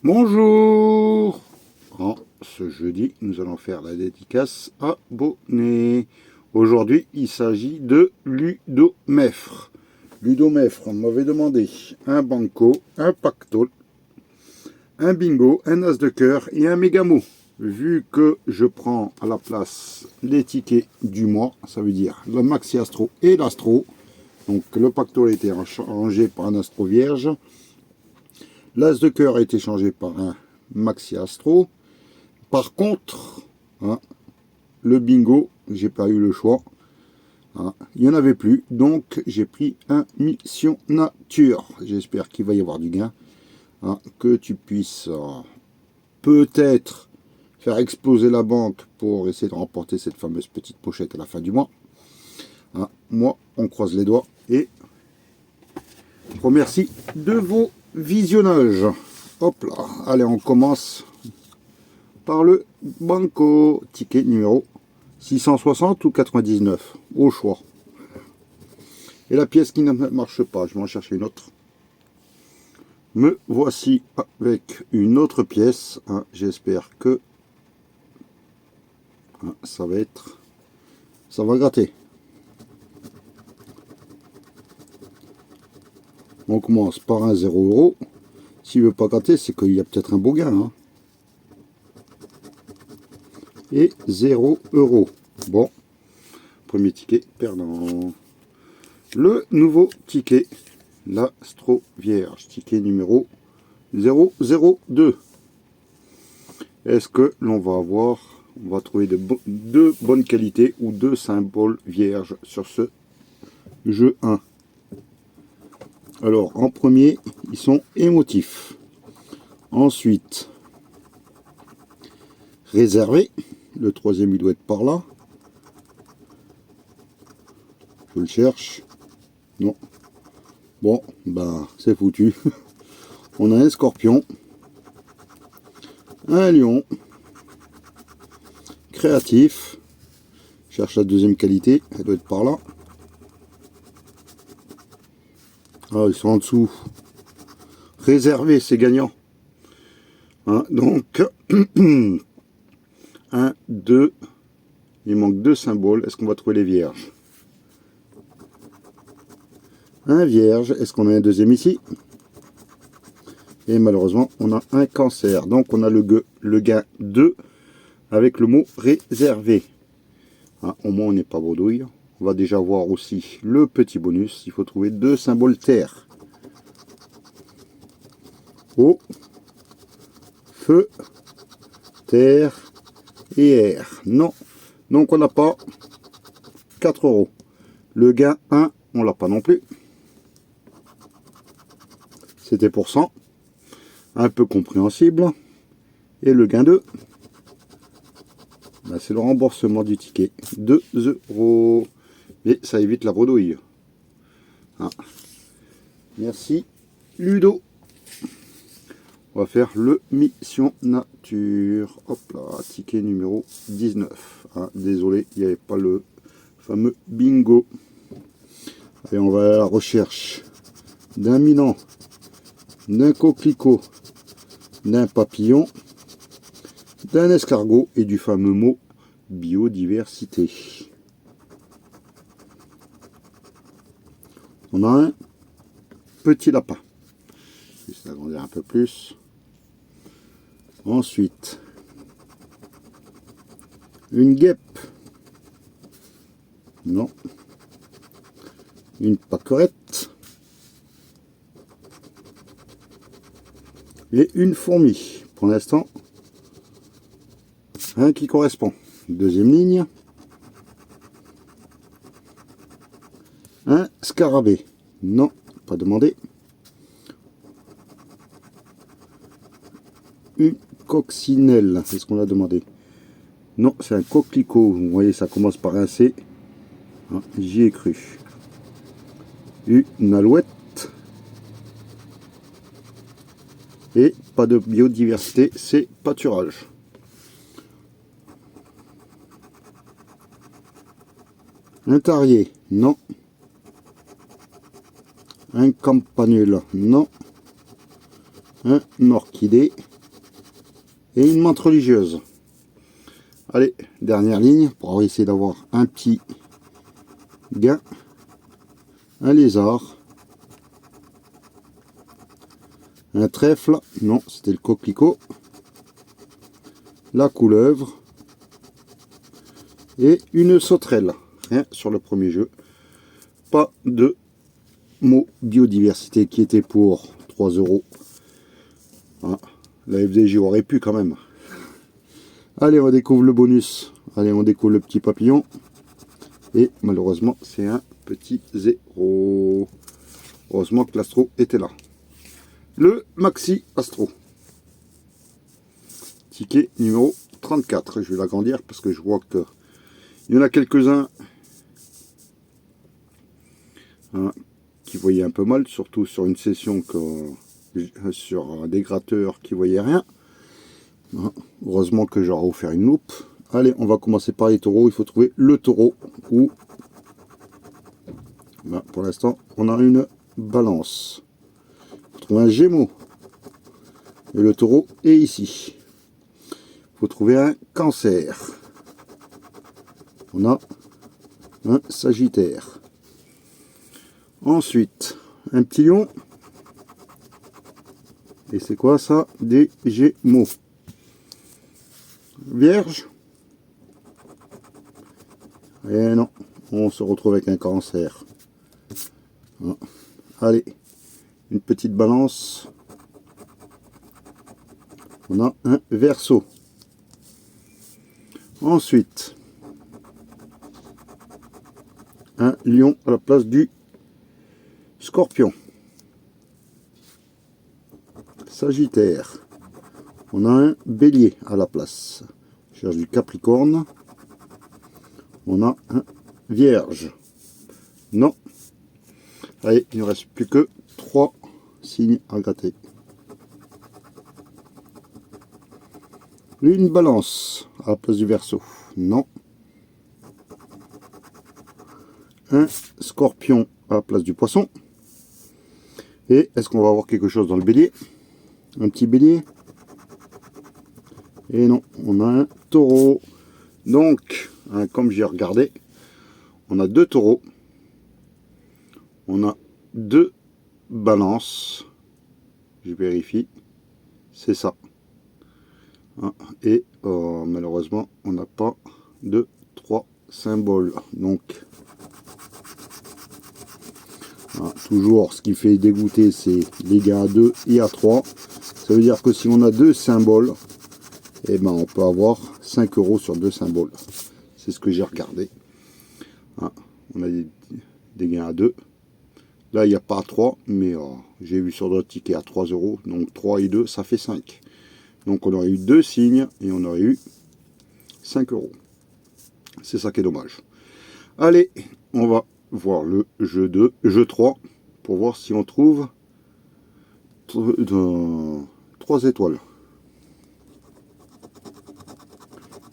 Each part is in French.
Bonjour. Ce jeudi, nous allons faire la dédicace abonné. Aujourd'hui, il s'agit de Ludomèfre. Ludomèfre m'avait demandé un banco, un pactole, un bingo, un as de cœur et un mégamo. Vu que je prends à la place les tickets du mois, ça veut dire le maxi astro et l'astro. Donc le pactole a été changé par un astro vierge. L'as de cœur a été changé par un maxi astro. Par contre, le bingo, j'ai pas eu le choix. Il n'y en avait plus, donc j'ai pris un mission nature. J'espère qu'il va y avoir du gain. Que tu puisses peut-être faire exploser la banque pour essayer de remporter cette fameuse petite pochette à la fin du mois. Moi, on croise les doigts et je vous remercie de vos visionnages. Hop là, allez, on commence par le banco, ticket numéro 660 ou 99, au choix. Et la pièce qui ne marche pas, je vais en chercher une autre. Me voici avec une autre pièce. J'espère que ça va gratter. On commence par un 0 €. S'il ne veut pas gratter, c'est qu'il y a peut-être un beau gain. Et 0 €. Bon, premier ticket perdant. Le nouveau ticket, l'Astro Vierge, ticket numéro 002. Est-ce que l'on va avoir, on va trouver de bonnes qualités ou deux symboles vierges sur ce jeu 1? Alors, en premier, ils sont émotifs. Ensuite, réservé. Le troisième, il doit être par là. Je le cherche. Non. Bon, ben, c'est foutu. On a un scorpion. Un lion. Créatif. Je cherche la deuxième qualité. Elle doit être par là. Ah, ils sont en dessous. Réservé, c'est gagnant. Donc, 1, 2. Il manque deux symboles. Est-ce qu'on va trouver les vierges? Un vierge. Est-ce qu'on a un deuxième ici? Et malheureusement, on a un cancer. Donc, on a le gain 2 avec le mot réservé. Au moins, on n'est pas bredouille. On va déjà voir aussi le petit bonus. Il faut trouver deux symboles terre. Eau, feu, terre et air. Non. Donc, on n'a pas 4 €. Le gain 1, on l'a pas non plus. C'était pour 100. Un peu compréhensible. Et le gain 2, c'est le remboursement du ticket. 2 €. Et ça évite la bredouille. Merci Ludo. On va faire le mission nature. Hop là, ticket numéro 19. Désolé, il n'y avait pas le fameux bingo. Et on va à la recherche d'un milan, d'un coquelicot, d'un papillon, d'un escargot et du fameux mot biodiversité. On a un petit lapin. Je vais agrandir un peu plus. Ensuite, une guêpe. Non. Une pâquerette. Et une fourmi. Pour l'instant, un qui correspond. Deuxième ligne. Un scarabée. Non, pas demandé. Une coccinelle. C'est ce qu'on a demandé. Non, c'est un coquelicot. Vous voyez, ça commence par un C. J'y ai cru. Une alouette. Et pas de biodiversité, c'est pâturage. Un tarier, non. Un campanule, non. Un orchidée, et une menthe religieuse. Allez, dernière ligne pour essayer d'avoir un petit gain. Un lézard. Un trèfle. Non, c'était le coquelicot. La couleuvre. Et une sauterelle. Rien sur le premier jeu. Pas de mot biodiversité qui était pour 3 €. Ah, la FDJ aurait pu quand même. Allez, on découvre le bonus. Allez, on découvre le petit papillon. Et malheureusement, c'est un petit 0. Heureusement que l'astro était là. Le Maxi Astro. Ticket numéro 34. Je vais l'agrandir parce que je vois que il y en a quelques-uns qui voyaient un peu mal, surtout sur une session sur des gratteurs qui voyaient rien. Heureusement que j'aurai offert une loupe. Allez, on va commencer par les taureaux. Il faut trouver le taureau. Ou pour l'instant, on a une balance. Il faut trouver un gémeau. Et le taureau est ici. Il faut trouver un cancer. On a un sagittaire. Ensuite, un petit lion. Et c'est quoi ça? Des gémeaux. Vierge. Et non, on se retrouve avec un cancer. Allez, une petite balance. On a un verseau. Ensuite, un lion à la place du scorpion. Sagittaire. On a un bélier à la place. Je cherche du capricorne. On a un vierge. Non. Allez, il ne reste plus que 3 signes à gratter. Une balance à la place du verseau. Non. Un scorpion à la place du poisson. Et est-ce qu'on va avoir quelque chose dans le bélier? Un petit bélier? Et non, on a un taureau. Donc, comme j'ai regardé, on a 2 taureaux. On a 2 balances. Je vérifie. C'est ça. Et malheureusement, on n'a pas de 3 symboles. Donc, toujours, ce qui fait dégoûter, c'est les gains à 2 et à 3. Ça veut dire que si on a 2 symboles, eh ben, on peut avoir 5 € sur 2 symboles. C'est ce que j'ai regardé. On a des gains à 2. Là, il n'y a pas à 3, mais j'ai vu sur d'autres tickets à 3 €. Donc 3 et 2, ça fait 5. Donc on aurait eu 2 signes et on aurait eu 5 €. C'est ça qui est dommage. Allez, on va voir le jeu 2, jeu 3, pour voir si on trouve 3 étoiles.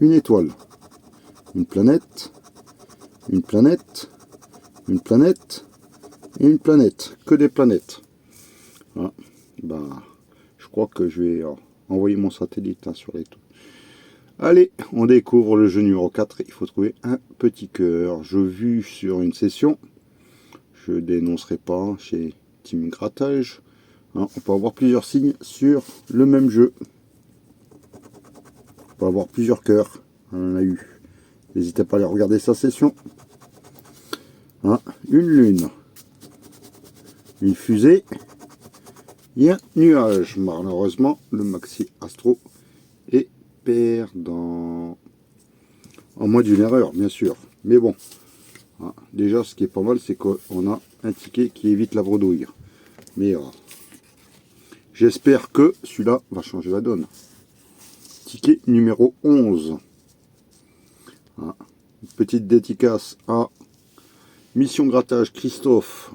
Une étoile, une planète, une planète, une planète et une planète. Que des planètes. Je crois que je vais envoyer mon satellite sur les tours. Allez, on découvre le jeu numéro 4. Il faut trouver un petit cœur. Je vu sur une session. Je dénoncerai pas chez Team Grattage. On peut avoir plusieurs signes sur le même jeu. On peut avoir plusieurs cœurs. On en a eu. N'hésitez pas à aller regarder sa session. Une lune. Une fusée. Et un nuage. Malheureusement, le Maxi Astro est perdant. En moins d'une erreur, bien sûr. Mais bon. Déjà, ce qui est pas mal, c'est qu'on a un ticket qui évite la bredouille. Mais j'espère que celui-là va changer la donne. Ticket numéro 11. Une petite dédicace à Mission Grattage Christophe.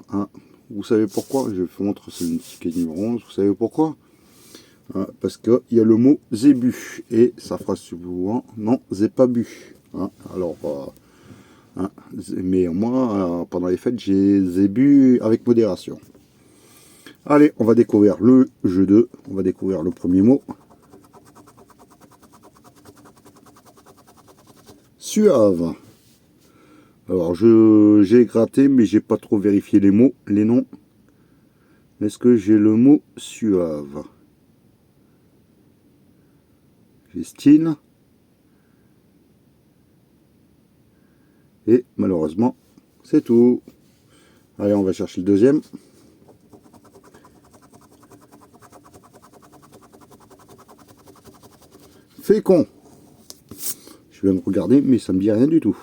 Vous savez pourquoi? Je vous montre, c'est le ticket numéro 11. Vous savez pourquoi? Parce qu'il y a le mot zébu. Et ça fera souvent non, j'ai pas bu. Alors, mais moi, pendant les fêtes, j'ai bu avec modération. Allez, on va découvrir le jeu 2. On va découvrir le premier mot. suave. Alors j'ai gratté mais j'ai pas trop vérifié les mots, les noms. Est-ce que j'ai le mot suave? J'ai style. Et malheureusement, c'est tout. Allez, on va chercher le deuxième. Fécond. Je viens de regarder, mais ça me dit rien du tout.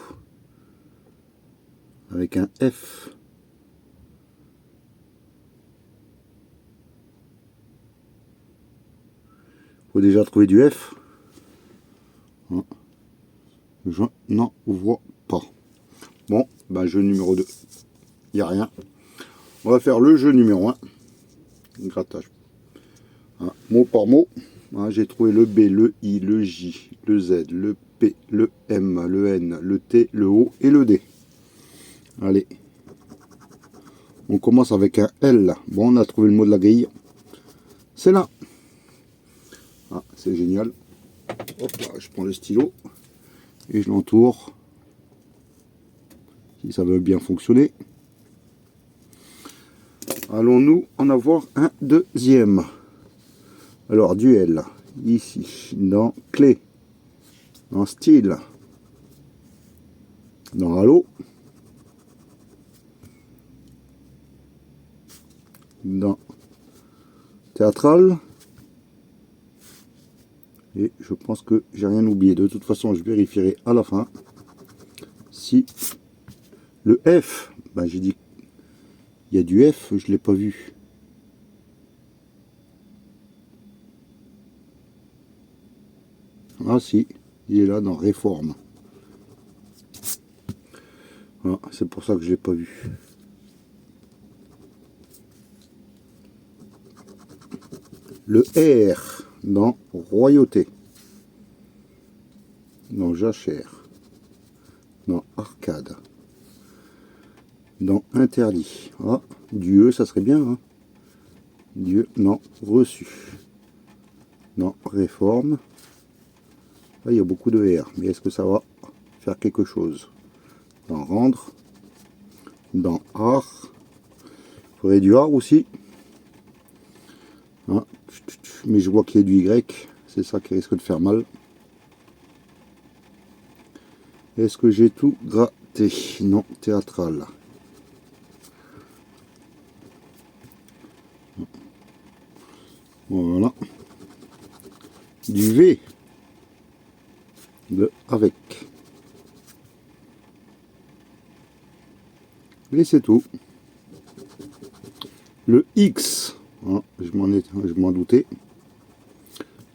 Avec un F. Faut déjà trouver du F. Je n'en vois pas. Bon, ben jeu numéro 2. Il n'y a rien. On va faire le jeu numéro 1. Grattage. Mot par mot. J'ai trouvé le B, le I, le J, le Z, le P, le M, le N, le T, le O et le D. Allez. On commence avec un L. Bon, on a trouvé le mot de la grille. C'est là. C'est génial. Hop là, je prends le stylo et je l'entoure. Si ça veut bien fonctionner. Allons-nous en avoir un deuxième? Alors, du L, ici, dans clé, dans style, dans halo, dans théâtral, et je pense que j'ai rien oublié. De toute façon, je vérifierai à la fin si le F, ben j'ai dit il y a du F, je ne l'ai pas vu. Ah si, il est là dans réforme. Voilà, c'est pour ça que je ne l'ai pas vu. Le R dans royauté, dans jachère, dans arcade, dans interdit. Ah, Dieu, ça serait bien. Hein. Dieu, non, reçu. Dans réforme. Là, il y a beaucoup de R, mais est-ce que ça va faire quelque chose? Dans rendre, dans art. Il faudrait du art aussi. Ah, mais je vois qu'il y a du Y, c'est ça qui risque de faire mal. Est-ce que j'ai tout gratté? Non, théâtral. Voilà. Du V. De avec. Et c'est tout. Le X. Hein, je m'en doutais.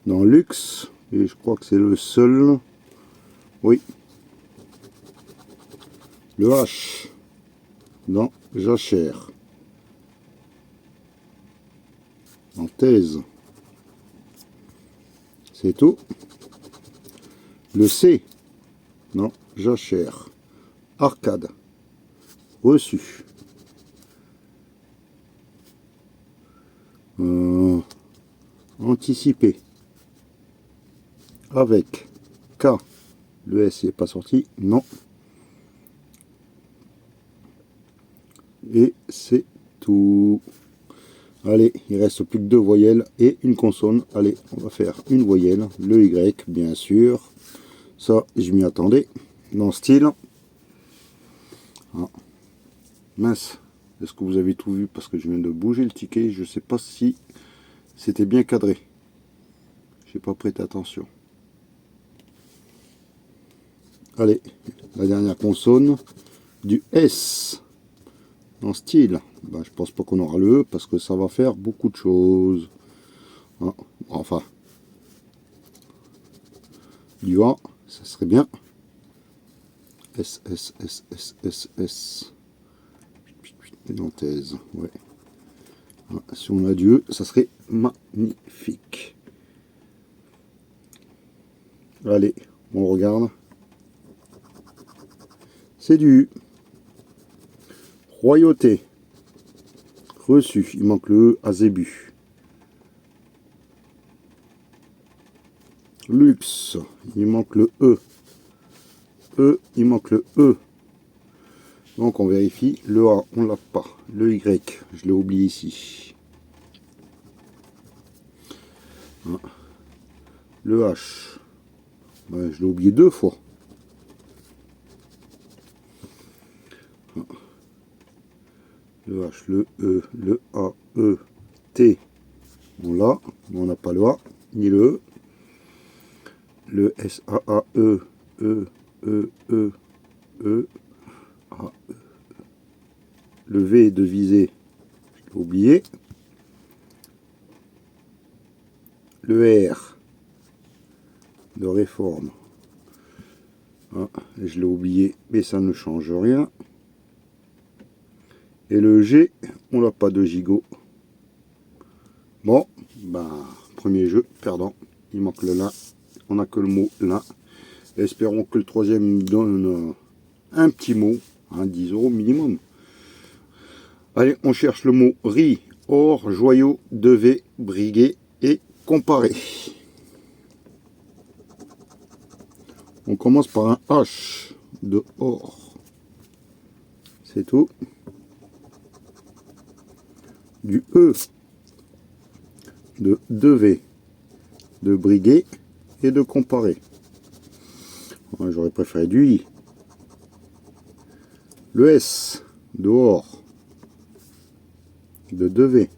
Dans luxe. Et je crois que c'est le seul. Oui. Le H. Dans jachère. En thèse. C'est tout. Le C. Non, jachère. Arcade. Reçu. Anticipé. Avec. K. Le S n'est pas sorti. Non. Et c'est tout. Allez, il reste plus que 2 voyelles et une consonne. Allez, on va faire une voyelle. Le Y, bien sûr. Ça, je m'y attendais. Dans style. Ah. Mince. Est-ce que vous avez tout vu? Parce que je viens de bouger le ticket. Je ne sais pas si c'était bien cadré. Je n'ai pas prêté attention. Allez, la dernière consonne. Du S. En style. Ben, je pense pas qu'on aura le E parce que ça va faire beaucoup de choses. Ah, enfin. Du A, ça serait bien. S, S, S, S, S, S. Nantaise, ouais. Ah, si on a du E, ça serait magnifique. Allez, on regarde. C'est du U. Royauté. Reçu. Il manque le E, azébu. Luxe. Il manque le E. E, il manque le E. Donc on vérifie. Le A, on l'a pas. Le Y, je l'ai oublié ici. Le H, ben, je l'ai oublié 2 fois. Le H, le E, le A, E, T, on l'a, mais on n'a pas le A, ni le E. Le S, A, A, E, E, E, E, E, A, E. Le V de visée, je l'ai oublié. Le R de réforme, ah, je l'ai oublié, mais ça ne change rien. Et le G, on n'a pas de gigot. Bon, ben, premier jeu, perdant. Il manque le lin. On n'a que le mot lin. Espérons que le troisième donne un petit mot, 10 € minimum. Allez, on cherche le mot riz, or, joyau, devé, briguer et comparer. On commence par un H de or. C'est tout. Du E de devé, de briguer et de comparer. J'aurais préféré du I. Le S de or, de devé.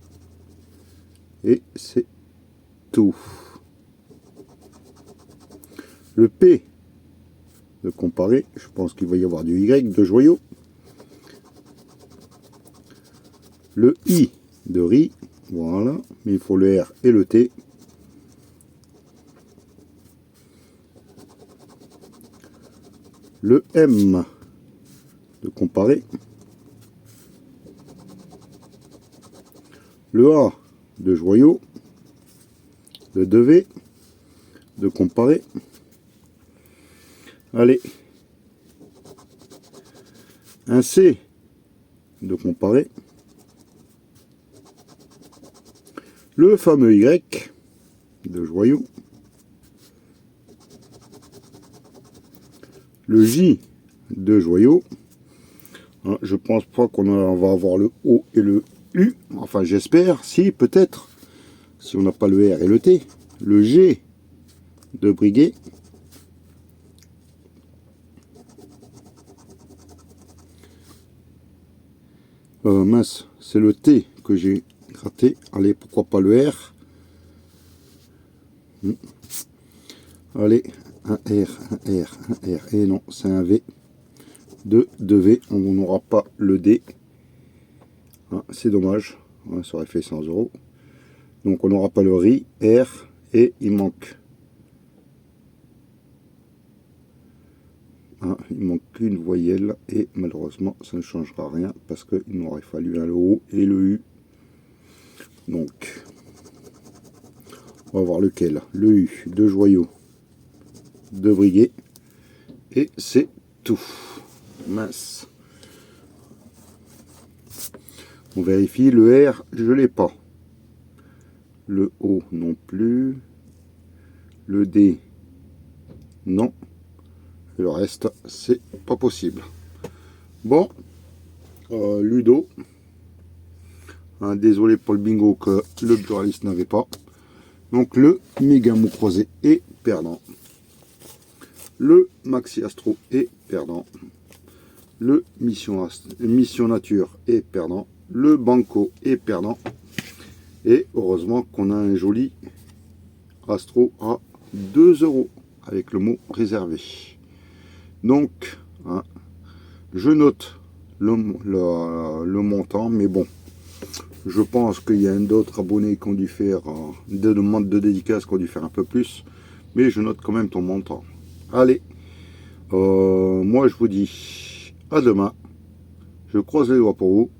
Et c'est tout. Le P de comparer, je pense qu'il va y avoir du Y de joyau. Le I de riz, voilà, mais il faut le R et le T. Le M de comparer. Le A de joyau, de devé, de comparer. Allez, un C de comparer. Le fameux Y de joyau. Le J de joyau. Je pense pas qu'on va avoir le O et le U. Enfin, j'espère. Si, peut-être. Si on n'a pas le R et le T. Le G de briguer. Mince, c'est le T que j'ai raté. Allez, pourquoi pas le R. Allez, un R, un R, un R. Et non, c'est un V. De V, on n'aura pas le D. C'est dommage. Ça aurait fait 100 €. Donc on n'aura pas le RI, R, et il manque. Il manque qu'une voyelle, et malheureusement ça ne changera rien parce qu'il m'aurait fallu le O et le U. Donc, on va voir lequel. Le U, de joyau, de briguer, et c'est tout. Mince. On vérifie, le R, je l'ai pas. Le O non plus. Le D, non. Et le reste, c'est pas possible. Bon, Ludo. Désolé pour le bingo que le pluraliste n'avait pas. Donc le méga mot croisé est perdant. Le maxi astro est perdant. Le mission nature est perdant. Le banco est perdant. Et heureusement qu'on a un joli astro à 2 € avec le mot réservé. Donc, je note le montant, mais bon, je pense qu'il y a d'autres abonnés qui ont dû faire des demandes de dédicaces, qui ont dû faire un peu plus, mais je note quand même ton montant. Allez, moi je vous dis à demain. Je croise les doigts pour vous.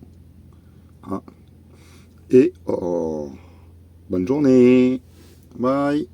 Et bonne journée. Bye.